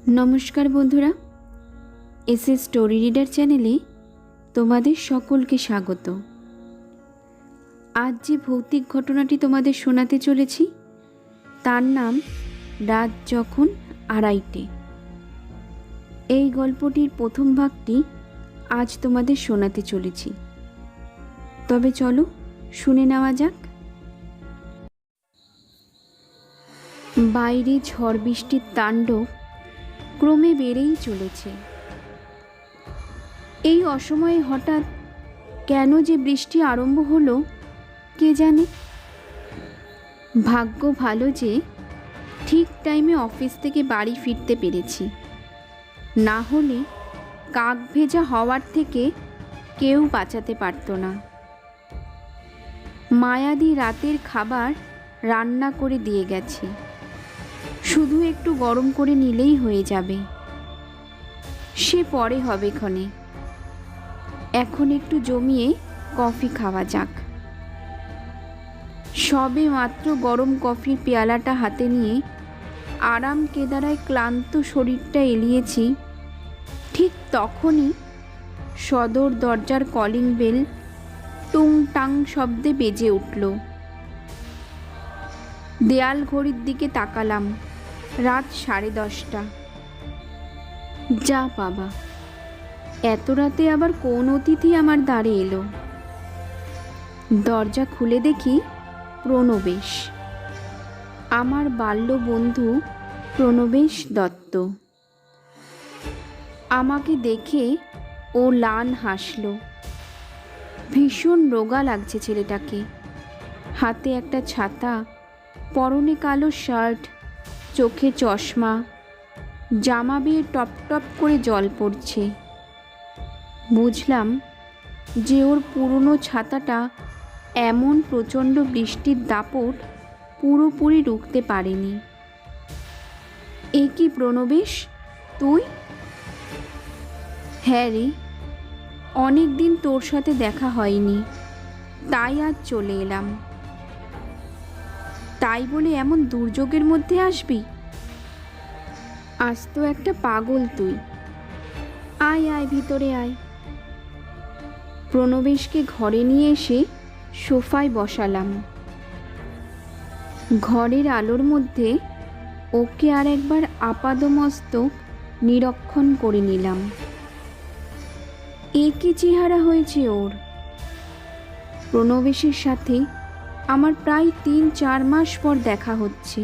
নমস্কার বন্ধুরা, SS story reader চ্যানেলে তোমাদের সকলকে স্বাগত। আজ যে ভৌতিক ঘটনাটি তোমাদের শোনাতে চলেছি তার নাম রাত যখন আড়াইটে। এই গল্পটির প্রথম ভাগটি আজ তোমাদের শোনাতে চলেছি। তবে চলো শুনে নেওয়া যাক। বাইরে ঝড় বৃষ্টির তাণ্ডব ক্রমে বেড়েই চলেছে। এই অসময়ে হঠাৎ কেন যে বৃষ্টি আরম্ভ হলো কে জানে। ভাগ্য ভালো যে ঠিক টাইমে অফিস থেকে বাড়ি ফিরতে পেরেছি, না হলে কাক ভেজা হওয়ার থেকে কেউ বাঁচাতে পারত না। মায়াদি রাতের খাবার রান্না করে দিয়ে গেছে, শুধু একটু গরম করে নিলেই হয়ে যাবে। সে পরে হবে ক্ষণে, এখন একটু জমিয়ে কফি খাওয়া যাক। সবে মাত্র গরম কফির পেয়ালাটা হাতে নিয়ে আরাম কেদারায় ক্লান্ত শরীরটা এলিয়েছি, ঠিক তখনই সদর দরজার কলিং বেল টুং টাং শব্দে বেজে উঠল। দেয়াল ঘড়ির দিকে তাকালাম, রাত 10:30। যা বাবা, এত রাতে আবার কোন অতিথি আমার দ্বারে এলো? দরজা খুলে দেখি প্রণবেশ, আমার বাল্য বন্ধু প্রণবেশ দত্ত। আমাকে দেখে ও লান হাসল। ভীষণ রোগা লাগছে ছেলেটাকে, হাতে একটা ছাতা, পরনে কালো শার্ট, চোখে চশমা, জামা বেয়ে টপ টপ করে জল পড়ছে। বুঝলাম যে ওর পুরনো ছাতাটা এমন প্রচণ্ড বৃষ্টির দাপট পুরোপুরি রুখতে পারেনি। এ কি প্রণবেশ, তুই? হ্যাঁ রে, অনেক দিন তোর সাথে দেখা হয়নি, তাই আজ চলে এলাম। তাই বলে এমন দুর্যোগের মধ্যে আসবি? আজ তো একটা পাগল তুই। আয় আয়, ভিতরে আয়। প্রণবেশকে ঘরে নিয়ে এসে সোফায় বসালাম। ঘরের আলোর মধ্যে ওকে আর একবার আপাদমস্তক নিরীক্ষণ করে নিলাম। এ কি চেহারা হয়েছে ওর! প্রণবেশের সাথে আমার প্রায় 3-4 মাস পর দেখা হচ্ছে,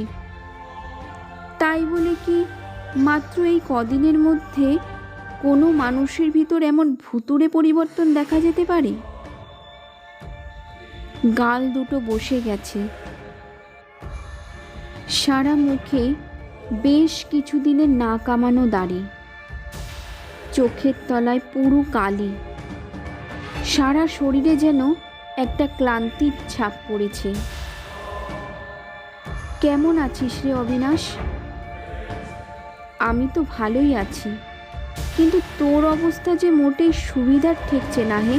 তাই বলে কি মাত্র এই কদিনের মধ্যে কোনো মানুষের ভিতর এমন ভুতুড়ে পরিবর্তন দেখা যেতে পারে? গাল দুটো বসে গেছে, সারা মুখে বেশ কিছুদিনের না কামানো দাড়ি, চোখের তলায় পুরো কালি, সারা শরীরে যেন একটা ক্লান্তির ছাপ পড়েছে। কেমন আছিস রে অবিনাশ? আমি তো ভালোই আছি, কিন্তু তোর অবস্থা যে মোটেই সুবিধার ঠেকছে না হে।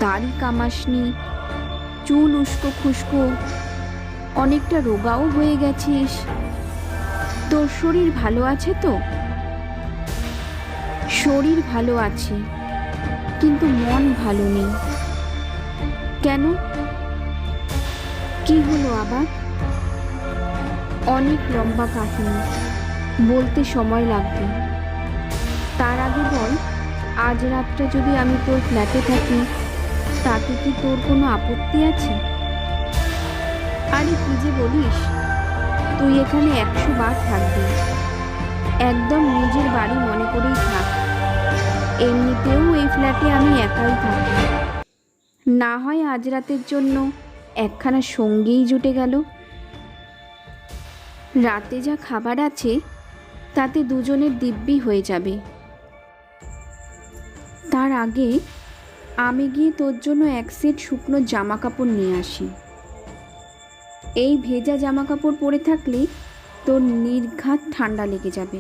দাড়ি কামাসনি, চুল উস্কো খুস্কো, অনেকটা রোগাও হয়ে গেছিস। তোর শরীর ভালো আছে তো? শরীর ভালো আছে, কিন্তু মন ভালো নেই। কেন? কি হলো আবার? অনেক লম্বা কাহিনী, বলতে সময় লাগবে। তার আগে বল, আজ রাতটা যদি আমি তোর ফ্ল্যাটে থাকি তাতে কি তোর কোনো আপত্তি আছে? আরে কি যে বলিস, তুই এখানে 100 বার থাকবি, একদম নিজের বাড়ি মনে করেই থাক। এমনিতেও এই ফ্ল্যাটে আমি একাই থাকি, না হয় আজ রাতের জন্য একখানা সঙ্গীই জুটে গেল। রাতে যা খাবার আছে তাতে দুজনের দিব্যি হয়ে যাবে। তার আগে আমি গিয়ে তোর জন্য 1 সেট শুকনো জামা কাপড় নিয়ে আসি। এই ভেজা জামা কাপড় পরে থাকলে তোর নির্ঘাত ঠান্ডা লেগে যাবে।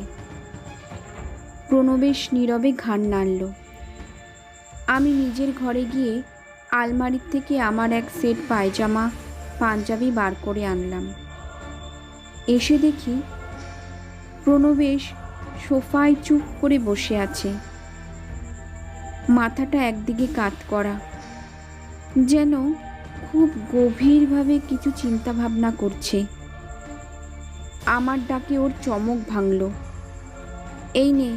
প্রণবেশ নীরবে ঘাড় নাড়ল। আমি নিজের ঘরে গিয়ে আলমারির থেকে আমার 1 সেট পায়জামা পাঞ্জাবি বার করে আনলাম। এসে দেখি প্রণবেশ সোফায় চুপ করে বসে আছে, মাথাটা একদিকে কাত করা, যেন খুব গভীরভাবে কিছু চিন্তা ভাবনা করছে। আমার ডাকে ওর চমক ভাঙল। এই নে,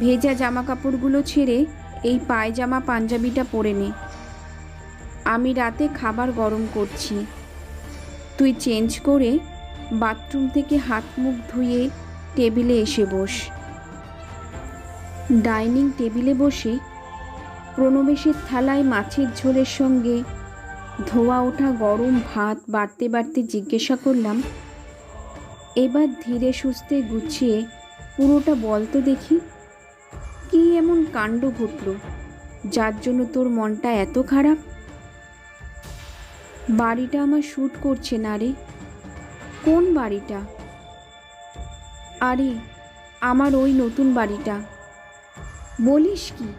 ভেজা জামা কাপড়গুলো ছেড়ে এই পায়জামা পাঞ্জাবিটা পরে নে। আমি রাতে খাবার গরম করছি, তুই চেঞ্জ করে বাথরুম থেকে হাত মুখ ধুয়ে টেবিলে এসে বস। ডাইনিং টেবিলে বসে প্রণবেশের থালায় মাছের ঝোলের সঙ্গে ধোয়া ওঠা গরম ভাত বাড়তে বাড়তে জিজ্ঞাসা করলাম, এবার ধীরে সুস্থে গুছিয়ে পুরোটা বল তো দেখি, কি এমন কাণ্ড ঘটল যার জন্য তোর মনটা এত খারাপ? বাড়িটা আমার শ্যুট করছে না রে। কোন বাড়িটা? আরে আমার ওই নতুন বাড়িটা। বলিস কি?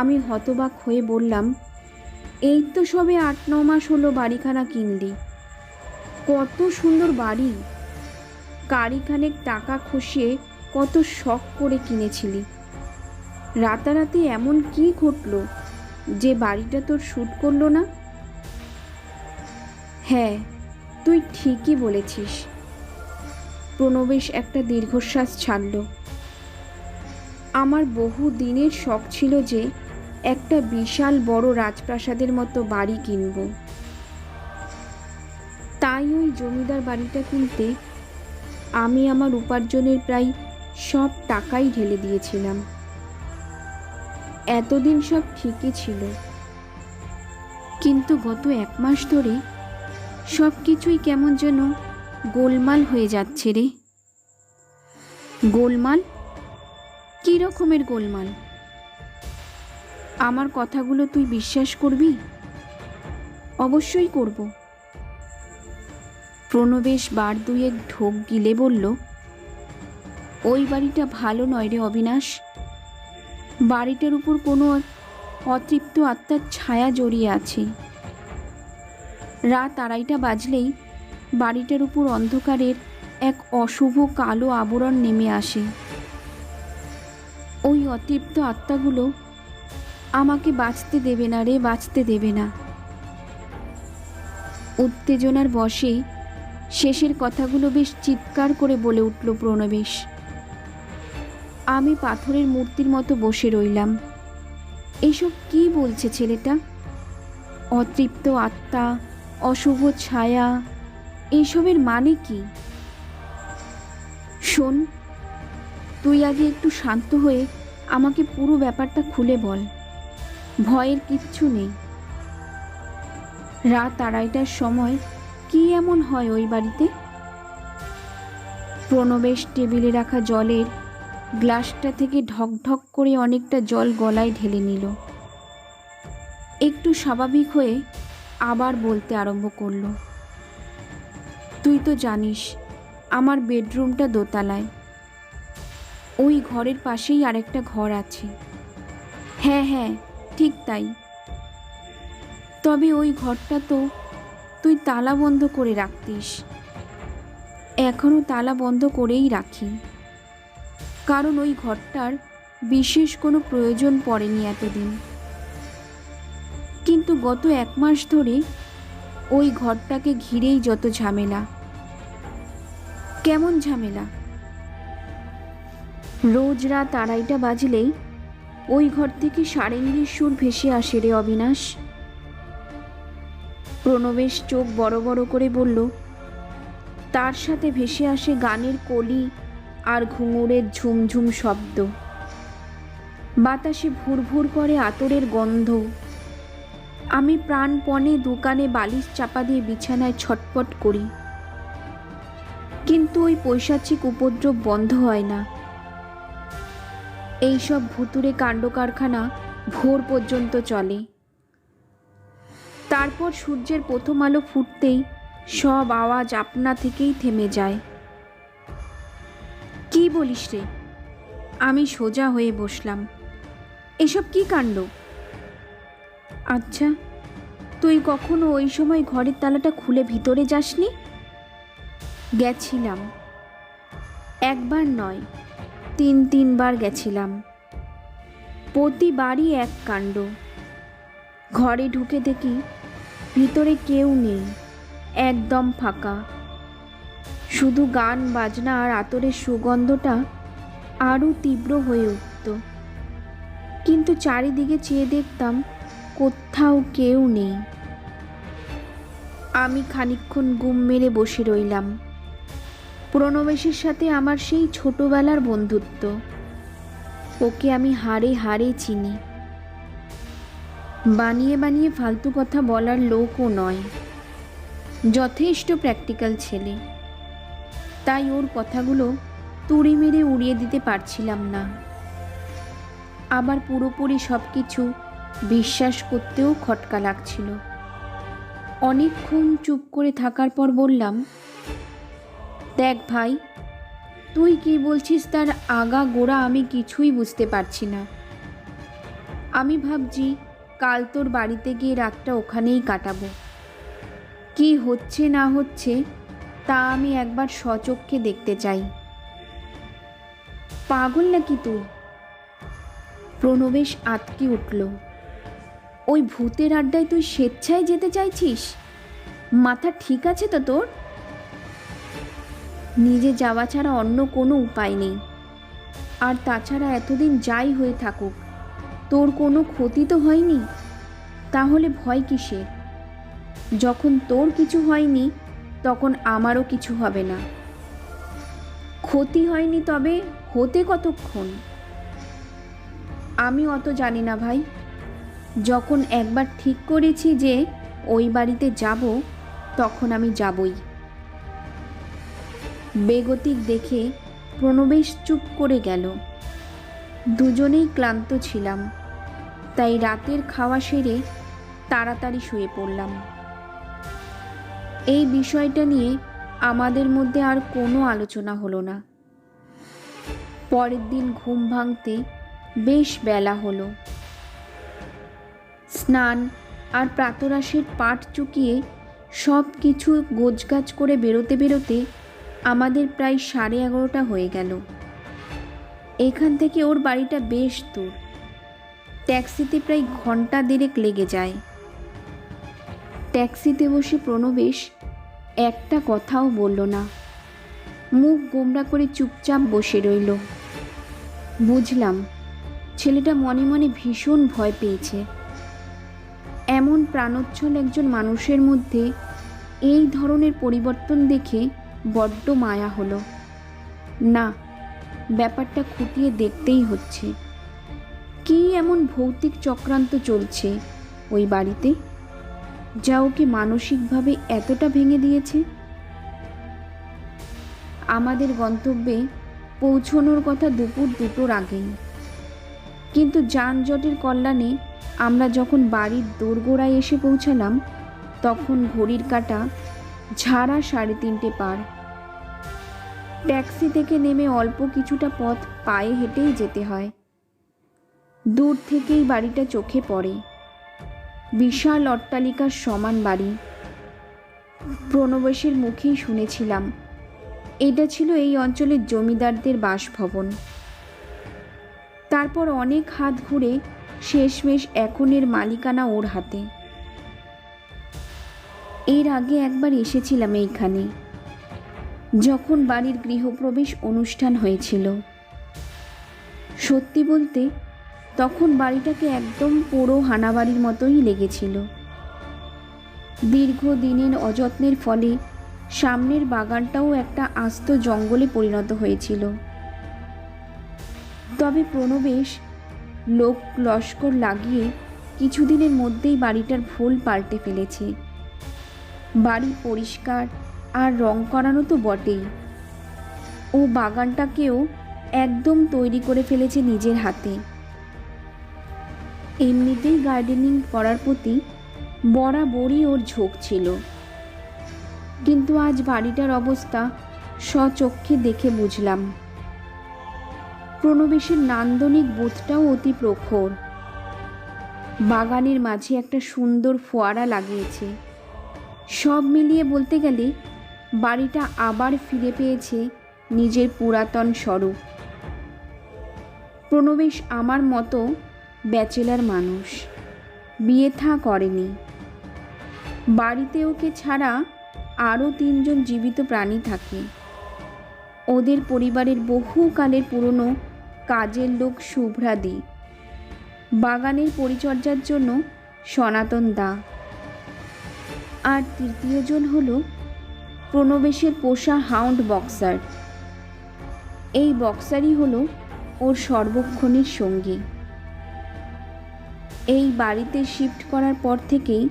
আমি হতবাক হয়ে বললাম, এই তো সবে 8-9 মাস হলো বাড়িখানা কিনলি। কত সুন্দর বাড়ি, কারিখানেক টাকা খসিয়ে কত শখ করে কিনেছিলি। রাতারাতি এমন কি ঘটলো যে বাড়িটা তোর শ্যুট করলো না? হ্যাঁ, তুই ঠিকই বলেছিস। প্রণবেশ একটা দীর্ঘশ্বাস ছাড়ল। আমার বহু দিনের শখ ছিল যে একটা বিশাল বড় রাজপ্রাসাদের মতো বাড়ি কিনব। তাই ওই জমিদার বাড়িটা কিনতে আমি আমার উপার্জনের প্রায় সব টাকাই ঢেলে দিয়েছিলাম। এতদিন সব ঠিকই ছিল, কিন্তু গত 1 মাস ধরে সব কিছুই কেমন যেন গোলমাল হয়ে যাচ্ছে রে। গোলমাল? কী রকমের গোলমাল? আমার কথাগুলো তুই বিশ্বাস করবি? অবশ্যই করব। প্রণবেশ বার দুয়েক ঢোক গিলে বলল, ওই বাড়িটা ভালো নয় রে অবিনাশ। বাড়িটার উপর কোনো অতৃপ্ত আত্মার ছায়া জড়িয়ে আছে। রাত 2:30 বাজলেই বাড়িটার উপর অন্ধকারের এক অশুভ কালো আবরণ নেমে আসে। ওই অতৃপ্ত আত্মাগুলো আমাকে বাঁচতে দেবে না রে, বাঁচতে দেবে না। উত্তেজনার বশে শেষের কথাগুলো বেশ চিৎকার করে বলে উঠল প্রণবেশ। আমি পাথরের মূর্তির মতো বসে রইলাম। এসব কি বলছে ছেলেটা? অতৃপ্ত আত্মা, অশুভ ছায়া, এইসবের মানে কি? শোন, তুই আগে একটু শান্ত হয়ে আমাকে পুরো ব্যাপারটা খুলে বল। ভয়ের কিচ্ছু নেই। রাত 2:30টার সময় কি এমন হয় ওই বাড়িতে? প্রণবেশ টেবিলে রাখা জলের গ্লাসটা থেকে ঢকঢক করে অনেকটা জল গলায় ঢেলে নিল। একটু স্বাভাবিক হয়ে আবার বলতে আরম্ভ করলো, তুই তো জানিস আমার বেডরুমটা দোতলায়। ওই ঘরের পাশেই আরেকটা ঘর আছে। হ্যাঁ হ্যাঁ, ঠিক তাই। তবে ওই ঘরটা তো তুই তালা বন্ধ করে রাখতিস। এখনও তালা বন্ধ করেই রাখি, কারণ ওই ঘরটার বিশেষ কোনো প্রয়োজন পড়েনি এতদিন। কিন্তু গত 1 মাস ধরে ওই ঘরটাকে ঘিরেই যত ঝামেলা। কেমন ঝামেলা? রোজ রাত 2:30 বাজলেই ওই ঘর থেকে সারেঙ্গির সুর ভেসে আসে রে অবিনাশ। প্রণবেশ চোখ বড় বড় করে বলল, তার সাথে ভেসে আসে গানের কলি আর ঘুঙুরের ঝুমঝুম শব্দ। বাতাসে ভুরভুর করে আতরের গন্ধ। আমি প্রাণপণে দোকানে বালিশ চাপা দিয়ে বিছানায় ছটপট করি, কিন্তু ওই পৈশাচিক উপদ্রব বন্ধ হয় না। এইসব ভুতুড়ে কাণ্ড কারখানা ভোর পর্যন্ত চলে। তারপর সূর্যের প্রথম আলো ফুটতেই সব আওয়াজ আপনা থেকেই থেমে যায়। কি বলিস রে? আমি সোজা হয়ে বসলাম। এসব কি কাণ্ড? আচ্ছা, তুই কখনো ওই সময় ঘরের তালাটা খুলে ভিতরে যাসনি? গেছিলাম। একবার নয়, 3-3বার গেছিলাম। প্রতিবারই এক কাণ্ড। ঘরে ঢুকে দেখি ভিতরে কেউ নেই, একদম ফাঁকা। শুধু গান বাজনা আর আতরের সুগন্ধটা আরও তীব্র হয়ে উঠত। কিন্তু চারিদিকে চেয়ে দেখতাম কোথাও কেউ নেই। আমি খানিকক্ষণ গুম মেরে বসে রইলাম। প্রণবেশের সাথে আমার সেই ছোটবেলার বন্ধুত্ব, ওকে আমি হাড়ে হাড়ে চিনি। বানিয়ে বানিয়ে ফালতু কথা বলার লোকও নয়, যথেষ্ট প্র্যাকটিক্যাল ছেলে। তাই ওর কথাগুলো তুড়ি মেরে উড়িয়ে দিতে পারছিলাম না। আবার পুরোপুরি সব কিছু বিশ্বাস করতেও খটকা লাগছিল। অনেকক্ষণ চুপ করে থাকার পর বললাম, দেখ ভাই, তুই কি বলছিস তার আগা গোড়া আমি কিছুই বুঝতে পারছি না। আমি ভাবছি কাল তোর বাড়িতে গিয়ে রাতটা ওখানেই কাটাবো। কি হচ্ছে না হচ্ছে তা আমি একবার স্বচক্ষে দেখতে চাই। পাগল নাকি তুই? প্রণবেশ আঁতকে উঠল। ওই ভূতের আড্ডায় তুই স্বেচ্ছায় যেতে চাইছিস? মাথা ঠিক আছে তো তোর? নিজে যাওয়া ছাড়া অন্য কোনো উপায় নেই। আর তাছাড়া এতদিন যাই হয়ে থাকুক, তোর কোনো ক্ষতি তো হয়নি, তাহলে ভয় কিসের? যখন তোর কিছু হয়নি তখন আমারও কিছু হবে না। ক্ষতি হয়নি তবে হতে কতক্ষণ? আমি অত জানি না ভাই। যখন একবার ঠিক করেছি যে ওই বাড়িতে যাব, তখন আমি যাবই। বেগতিক দেখে প্রণবেশ চুপ করে গেল। দুজনেই ক্লান্ত ছিলাম, তাই রাতের খাওয়া সেরে তাড়াতাড়ি শুয়ে পড়লাম। এই বিষয়টা নিয়ে আমাদের মধ্যে আর কোনো আলোচনা হলো না। পরের দিন ঘুম ভাঙতে বেশ বেলা হলো। স্নান আর প্রাতরাশের পাট চুকিয়ে সব কিছু গোছগাছ করে বেরোতে বেরোতে আমাদের প্রায় 11:30 হয়ে গেল। এখান থেকে ওর বাড়িটা বেশ দূর। ট্যাক্সিতে প্রায় ঘন্টা দেড়েক লেগে যায়। ট্যাক্সিতে বসে প্রণবেশ একটা কথাও বলল না, মুখ গোমড়া করে চুপচাপ বসে রইল। বুঝলাম ছেলেটা মনে মনে ভীষণ ভয় পেয়েছে। এমন প্রাণোচ্ছল একজন মানুষের মধ্যে এই ধরনের পরিবর্তন দেখে বড্ড মায়া হলো। না, ব্যাপারটা খুঁটিয়ে দেখতেই হচ্ছে। কী এমন ভৌতিক চক্রান্ত চলছে ওই বাড়িতে, যা ওকে মানসিকভাবে এতটা ভেঙে দিয়েছে? আমাদের গন্তব্যে পৌঁছনোর কথা দুপুর 2টোর আগেই, কিন্তু যানজটের কল্যাণে আমরা যখন বাড়ির দোরগোড়ায় এসে পৌঁছালাম, তখন ঘড়ির কাঁটা ঝাড়া 3:30 পার। ট্যাক্সি থেকে নেমে অল্প কিছুটা পথ পায়ে হেঁটেই যেতে হয়। দূর থেকেই বাড়িটা চোখে পড়ে, বিশাল অট্টালিকার সমান বাড়ি। প্রণবেশের মুখেই শুনেছিলাম এটা ছিল এই অঞ্চলের জমিদারদের বাসভবন। তারপর অনেক হাত ঘুরে শেষমেশ এখন এর মালিকানা ওর হাতে। এর আগে একবার এসেছিলাম এইখানে, যখন বাড়ির গৃহপ্রবেশ অনুষ্ঠান হয়েছিল। সত্যি বলতে তখন বাড়িটাকে একদম পুরো হানাবাড়ির মতোই লেগেছিল। দীর্ঘদিনের অযত্নের ফলে সামনের বাগানটাও একটা আস্ত জঙ্গলে পরিণত হয়েছিল। তবে প্রণবেশ লোক লস্কর লাগিয়ে কিছুদিনের মধ্যেই বাড়িটার ভুল পাল্টে ফেলেছে। বাড়ি পরিষ্কার আর রং করানো তো বটেই, ও বাগানটাকেও একদম তৈরি করে ফেলেছে নিজের হাতে। এমনিতেই গার্ডেনিং করার প্রতি বরাবরই ওর ঝোঁক ছিল, কিন্তু আজ বাড়িটার অবস্থা স্বচক্ষে দেখে বুঝলাম। প্রণবেশের নান্দনিক বোধটাও অতি প্রখর। বাগানের মাঝে একটা সুন্দর ফোয়ারা লাগিয়েছে। সব মিলিয়ে বলতে গেলে বাড়িটা আবার ফিরে পেয়েছে নিজের পুরাতন স্বরূপ। প্রণবেশ আমার মতো ব্যাচেলার মানুষ, বিয়ে থা করেনি। বাড়িতে ওকে ছাড়া আরও 3 জন জীবিত প্রাণী থাকে। ওদের পরিবারের বহুকালের পুরনো কাজের লোক শুভ্রাদি, বাগানের পরিচর্যার জন্য সনাতন দা, আর 3য় জন হলো প্রণবেশের পোষা হাউন্ড বক্সার। এই বক্সারই হলো ওর সর্বক্ষণের সঙ্গী। এই বাড়িতে শিফট করার পর থেকেই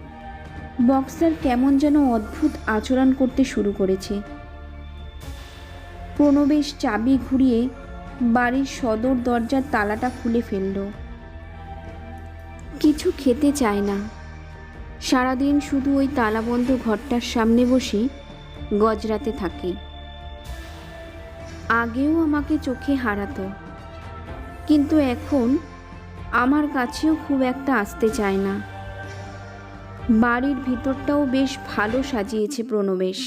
বক্সার কেমন যেন অদ্ভুত আচরণ করতে শুরু করেছে। প্রণবেশ চাবি ঘুরিয়ে বাড়ির সদর দরজার তালাটা খুলে ফেলল। কিছু খেতে চায় না, সারাদিন শুধু ওই তালাবন্ধ ঘরটার সামনে বসে গজরাতে থাকে। আগেও আমাকে চোখে হারাতো, কিন্তু এখন আমার কাছেও খুব একটা আসতে চায় না। বাড়ির ভিতরটাও বেশ ভালো সাজিয়েছে প্রণবেশ।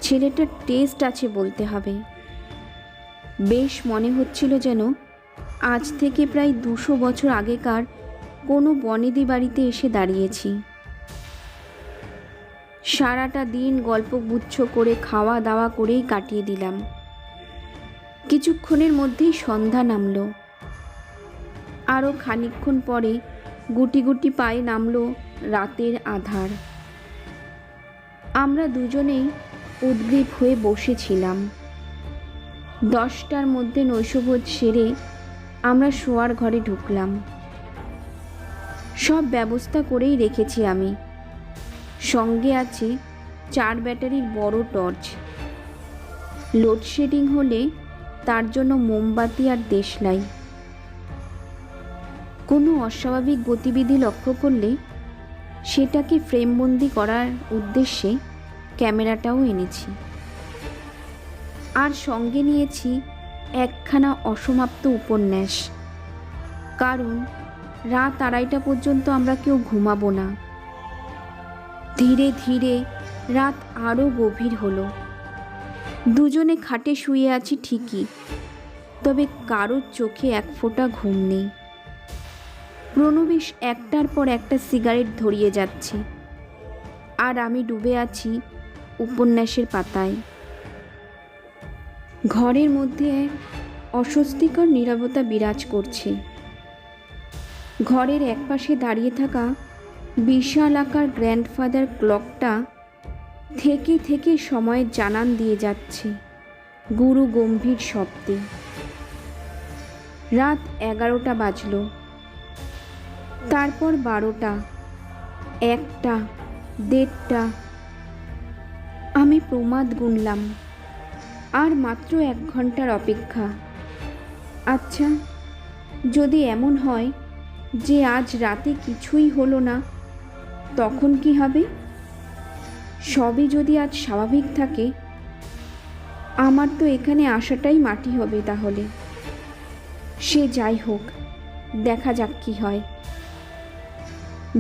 ছেলেটার টেস্ট আছে বলতে হবে। বেশ মনে হচ্ছিল যেন আজ থেকে প্রায় 200 বছর আগেকার কোনো বনেদি বাড়িতে এসে দাঁড়িয়েছি। সারাটা দিন গল্পগুচ্ছ করে খাওয়া দাওয়া করেই কাটিয়ে দিলাম। কিছুক্ষণের মধ্যেই সন্ধ্যা নামলো। আরও খানিকক্ষণ পরে গুটি গুটি পায়ে নামলো রাতের আধার। আমরা দুজনেই উদ্গ্রীব হয়ে বসেছিলাম। 10টার মধ্যে নৈশভোজ সেরে আমরা শোয়ার ঘরে ঢুকলাম। সব ব্যবস্থা করেই রেখেছি আমি। সঙ্গে আছে 4 ব্যাটারির বড় টর্চ। লোডশেডিং হলে তার জন্য মোমবাতি আর দেশলাই। কোনো অস্বাভাবিক গতিবিধি লক্ষ্য করলে সেটাকে ফ্রেমবন্দি করার উদ্দেশ্যে ক্যামেরাটাও এনেছি। আর সঙ্গে নিয়েছি একখানা অসমাপ্ত উপন্যাস, কারণ রাত 2:30 পর্যন্ত আমরা কেউ ঘুমাবো না। ধীরে ধীরে রাত আরও গভীর হলো। দুজনে খাটে শুয়ে আছি ঠিকই, তবে কারোর চোখে এক ফোঁটা ঘুম নেই। প্রণবেশ একটার পর একটা সিগারেট ধরিয়ে যাচ্ছে, আর আমি ডুবে আছি উপন্যাসের পাতায়। ঘরের মধ্যে অস্বস্তিকর নীরবতা বিরাজ করছে। ঘরের একপাশে দাঁড়িয়ে থাকা বিশাল আকার গ্র্যান্ডফাদার ক্লকটা থেকে থেকে সময়ের জানান দিয়ে যাচ্ছে গুরু গম্ভীর শব্দে। রাত 11টা বাজল, তারপর 12টা, 1টা, 1:30টা। আমি প্রমাদ গুনলাম, আর মাত্র 1 ঘন্টার অপেক্ষা। আচ্ছা, যদি এমন হয় যে আজ রাতে কিছুই হলো না, তখন কি হবে? সবই যদি আজ স্বাভাবিক থাকে, আমার তো এখানে আসাটাই মাটি হবে তাহলে। সে যাই হোক, দেখা যাক কি হয়।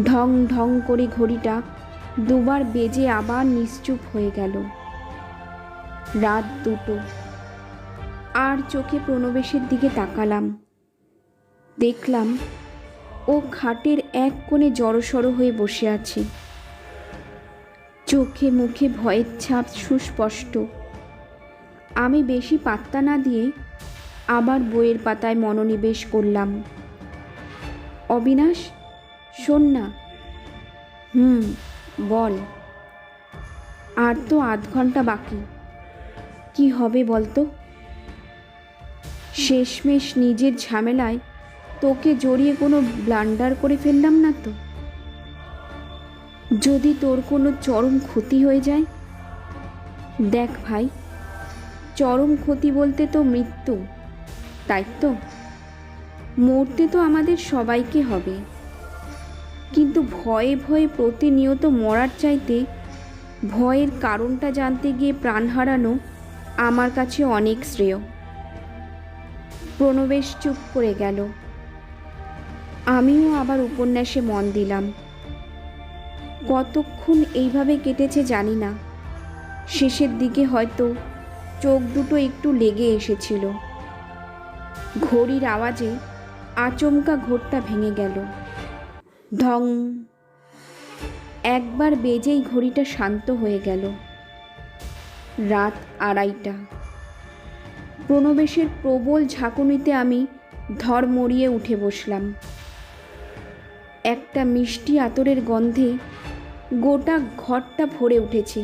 ঢং ঢং করে ঘড়িটা 2বার বেজে আবার নিশ্চুপ হয়ে গেল। রাত 2টো। আর চোখে প্রণবেশের দিকে তাকালাম। দেখলাম ও খাটের এক কোণে জড়সড় হয়ে বসে আছে। চোখে মুখে ভয়ের ছাপ সুস্পষ্ট। আমি বেশি পাত্তা না দিয়ে আবার বইয়ের পাতায় মনোনিবেশ করলাম। অবিনাশ, শোন না। বল। আর তো 8 ঘন্টা বাকি, কি হবে বলতো? শেষমেশ নিজের ঝামেলায় তোকে জড়িয়ে কোনো ব্লান্ডার করে ফেললাম না তো? যদি তোর কোনো চরম ক্ষতি হয়ে যায়? দেখ ভাই, চরম ক্ষতি বলতে তো মৃত্যু, তাই তো? মরতে তো আমাদের সবাইকে হবে, কিন্তু ভয়ে ভয়ে প্রতিনিয়ত মরার চাইতে ভয়ের কারণটা জানতে গিয়ে প্রাণ হারানো আমার কাছে অনেক শ্রেয়। প্রণবেশ চুপ করে গেল। আমিও আবার উপন্যাসে মন দিলাম। কতক্ষণ এইভাবে কেটেছে জানি না। শেষের দিকে হয়তো চোখ দুটো একটু লেগে এসেছিল। ঘড়ির আওয়াজে আচমকা ঘোরটা ভেঙে গেল। ঢং! একবার বেজেই ঘড়িটা শান্ত হয়ে গেল। রাত 2:30। প্রণবেশের প্রবল ঝাঁকুনিতে আমি ধড়মড়িয়ে উঠে বসলাম। একটা মিষ্টি আতরের গন্ধে গোটা ঘরটা ভরে উঠেছে।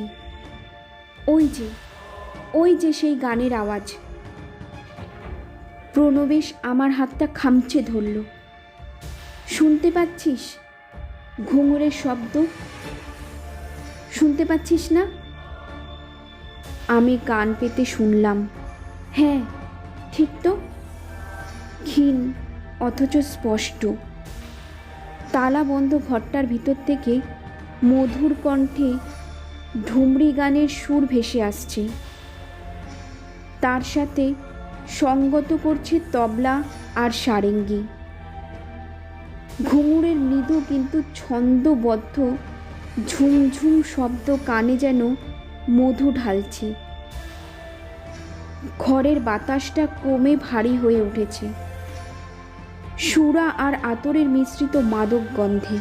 ওই যে সেই গানের আওয়াজ। প্রণবেশ আমার হাতটা খামচে ধরল। শুনতে পাচ্ছিস ঘুঙুরের শব্দ? শুনতে পাচ্ছিস না? আমি কান পেতে শুনলাম। হ্যাঁ, ঠিক তো। ক্ষীণ অথচ স্পষ্ট। তালা বন্ধ ঘরটার ভিতর থেকে মধুর কণ্ঠে ঢুমরি গানের সুর ভেসে আসছে। তার সাথে সঙ্গত করছে তবলা আর সারেঙ্গি। ঘুঙুরের মৃদু কিন্তু ছন্দবদ্ধ ঝুমঝুম শব্দ কানে যেন মধু ঢালছে। ঘরের বাতাসটা ক্রমে ভারী হয়ে উঠেছে সুরা আর আতরের মিশ্রিত মাদক গন্ধে।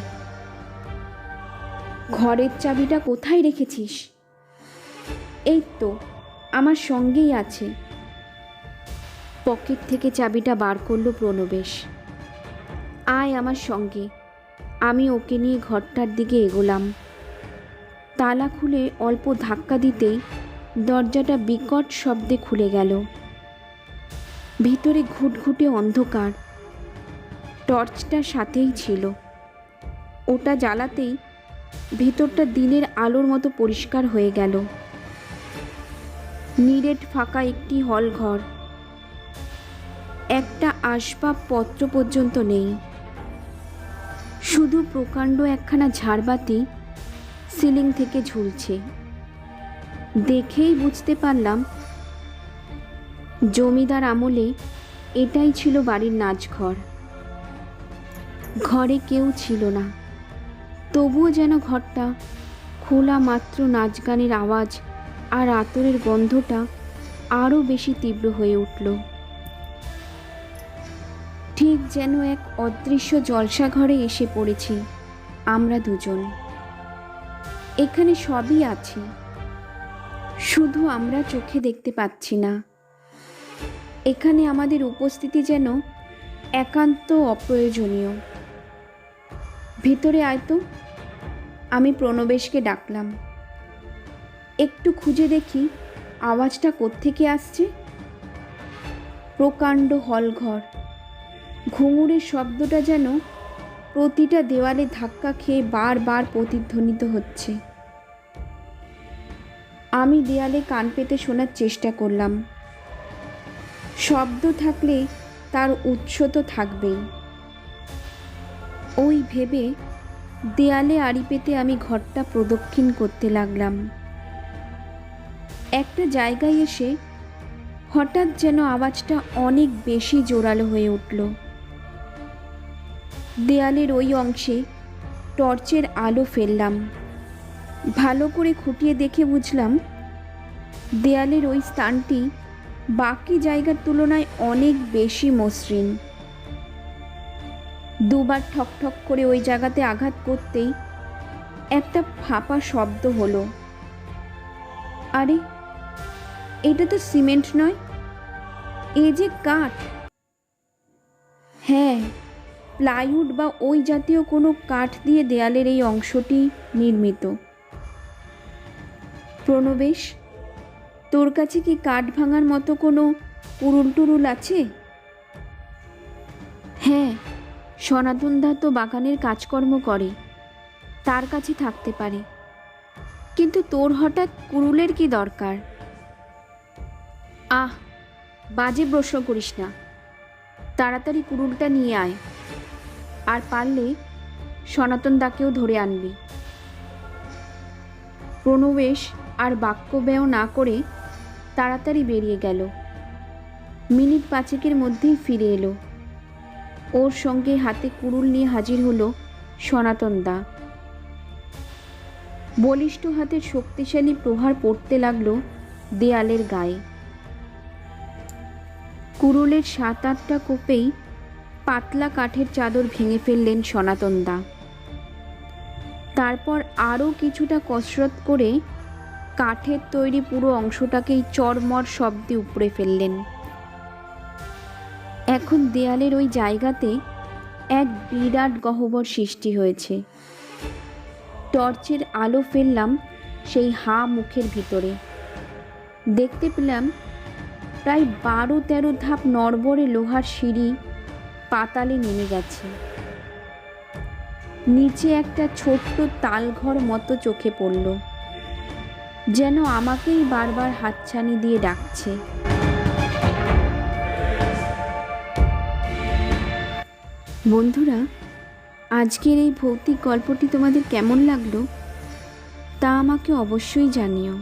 ঘরের চাবিটা কোথায় রেখেছিস? এই তো আমার সঙ্গেই আছে। পকেট থেকে চাবিটা বার করলো প্রণবেশ। আয় আমার সঙ্গে। আমি ওকে নিয়ে ঘরটার দিকে এগোলাম। তালা খুলে অল্প ধাক্কা দিতেই দরজাটা বিকট শব্দে খুলে গেল। ভিতরে ঘুটঘুটে অন্ধকার। টর্চটা সাথেই ছিল। ওটা জ্বালাতেই ভেতরটা দিনের আলোর মতো পরিষ্কার হয়ে গেল। নিরেট ফাঁকা একটি হল ঘর। একটা আসবাবপত্র পর্যন্ত নেই। শুধু প্রকাণ্ড একখানা ঝাড়বাতি সিলিং থেকে ঝুলছে। দেখেই বুঝতে পারলাম জমিদার আমলে এটাই ছিল বাড়ির নাচঘর। ঘরে কেউ ছিল না, তবুও যেন ঘরটা খোলা মাত্র নাচ গানের আওয়াজ আর আতরের গন্ধটা আরও বেশি তীব্র হয়ে উঠল। ঠিক যেন এক অদৃশ্য জলসাঘরে এসে পড়েছি আমরা দুজন। এখানে সবই আছে, শুধু আমরা চোখে দেখতে পাচ্ছি না। এখানে আমাদের উপস্থিতি যেন একান্ত অপ্রয়োজনীয়। ভিতরে আয় তো। আমি প্রণবেশকে ডাকলাম। একটু খুঁজে দেখি আওয়াজটা কোত্থেকে আসছে। প্রকাণ্ড হলঘর। ঘুঙুরের শব্দটা যেন প্রতিটা দেওয়ালে ধাক্কা খেয়ে বারবার প্রতিধ্বনিত হচ্ছে। আমি দেয়ালে কান পেতে শোনার চেষ্টা করলাম। শব্দ থাকলে তার উৎস তো থাকবেই। ওই ভেবে দেয়ালে আড়ি পেতে আমি ঘরটা প্রদক্ষিণ করতে লাগলাম। একটা জায়গায় এসে হঠাৎ যেন আওয়াজটা অনেক বেশি জোরালো হয়ে উঠল। দেয়ালের ওই অংশে টর্চের আলো ফেললাম। ভালো করে খুঁটিয়ে দেখে বুঝলাম দেয়ালের ওই স্থানটি বাকি জায়গার তুলনায় অনেক বেশি মসৃণ। দুবার ঠক ঠক করে ওই জায়গাতে আঘাত করতেই একটা ফাঁপা শব্দ হলো। আরে, এটা তো সিমেন্ট নয়, এ যে কাঠ। হ্যাঁ, প্লাইউড বা ওই জাতীয় কোনো কাঠ দিয়ে দেয়ালের এই অংশটি নির্মিত। প্রণবেশ, তোর কাছে কি কাঠ ভাঙার মতো কোনো কুড়ুল টুরুল আছে? হ্যাঁ, সনাতনদা তো বাগানের কাজকর্ম করে, তার কাছে থাকতে পারে। কিন্তু তোর হঠাৎ কুড়ুলের কি দরকার? আহ, বাজে প্রশ্ন করিস না। তাড়াতাড়ি কুড়ুলটা নিয়ে আয়, আর পারলে সনাতনদাকেও ধরে আনবি। প্রণবেশ আর বাক্য ব্যয় না করে তাড়াতাড়ি বেরিয়ে গেল। মিনিট 5 মধ্যেই ফিরে এলো। ওর সঙ্গে হাতে কুড়ুল নিয়ে হাজির হলো সনাতনদা। বলিষ্ঠ হাতের শক্তিশালী প্রহার পড়তে লাগলো দেয়ালের গায়ে। কুড়ুলের 7-8টা কোপেই পাতলা কাঠের চাদর ভেঙে ফেললেন সনাতন দা। তারপর আরও কিছুটা কসরত করে কাঠের তৈরি পুরো অংশটাকেই চড়মড় শব্দে উপড়ে ফেললেন। এখন দেয়ালের ওই জায়গাতে এক বিরাট গহ্বর সৃষ্টি হয়েছে। টর্চের আলো ফেললাম সেই মুখের ভিতরে। দেখতে পেলাম প্রায় 12-13 ধাপ নড়বড়ে লোহার সিঁড়ি পাতালে নেমে গেছে। নিচে একটা ছোট্ট তালঘর মতো চোখে পড়ল, যেন আমাকেই বারবার হাতছানি দিয়ে ডাকছে। বন্ধুরা, আজকের এই ভৌতিক গল্পটি তোমাদের কেমন লাগলো তা আমাকে অবশ্যই জানিও।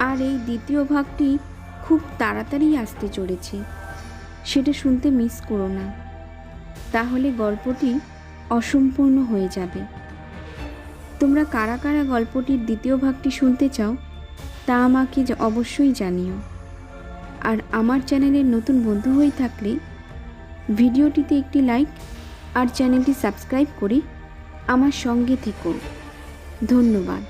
আর এই দ্বিতীয় ভাগটি খুব তাড়াতাড়ি আসতে চলেছে, সেটা শুনতে মিস করো না, তাহলে গল্পটি অসম্পূর্ণ হয়ে যাবে। তোমরা কারা কারা গল্পটির দ্বিতীয় ভাগটি শুনতে চাও তা আমাকে অবশ্যই জানিও। আর আমার চ্যানেলের নতুন বন্ধু হয়ে থাকলে ভিডিওটিতে একটি লাইক আর চ্যানেলটি সাবস্ক্রাইব করে আমার সঙ্গে থেকো। ধন্যবাদ।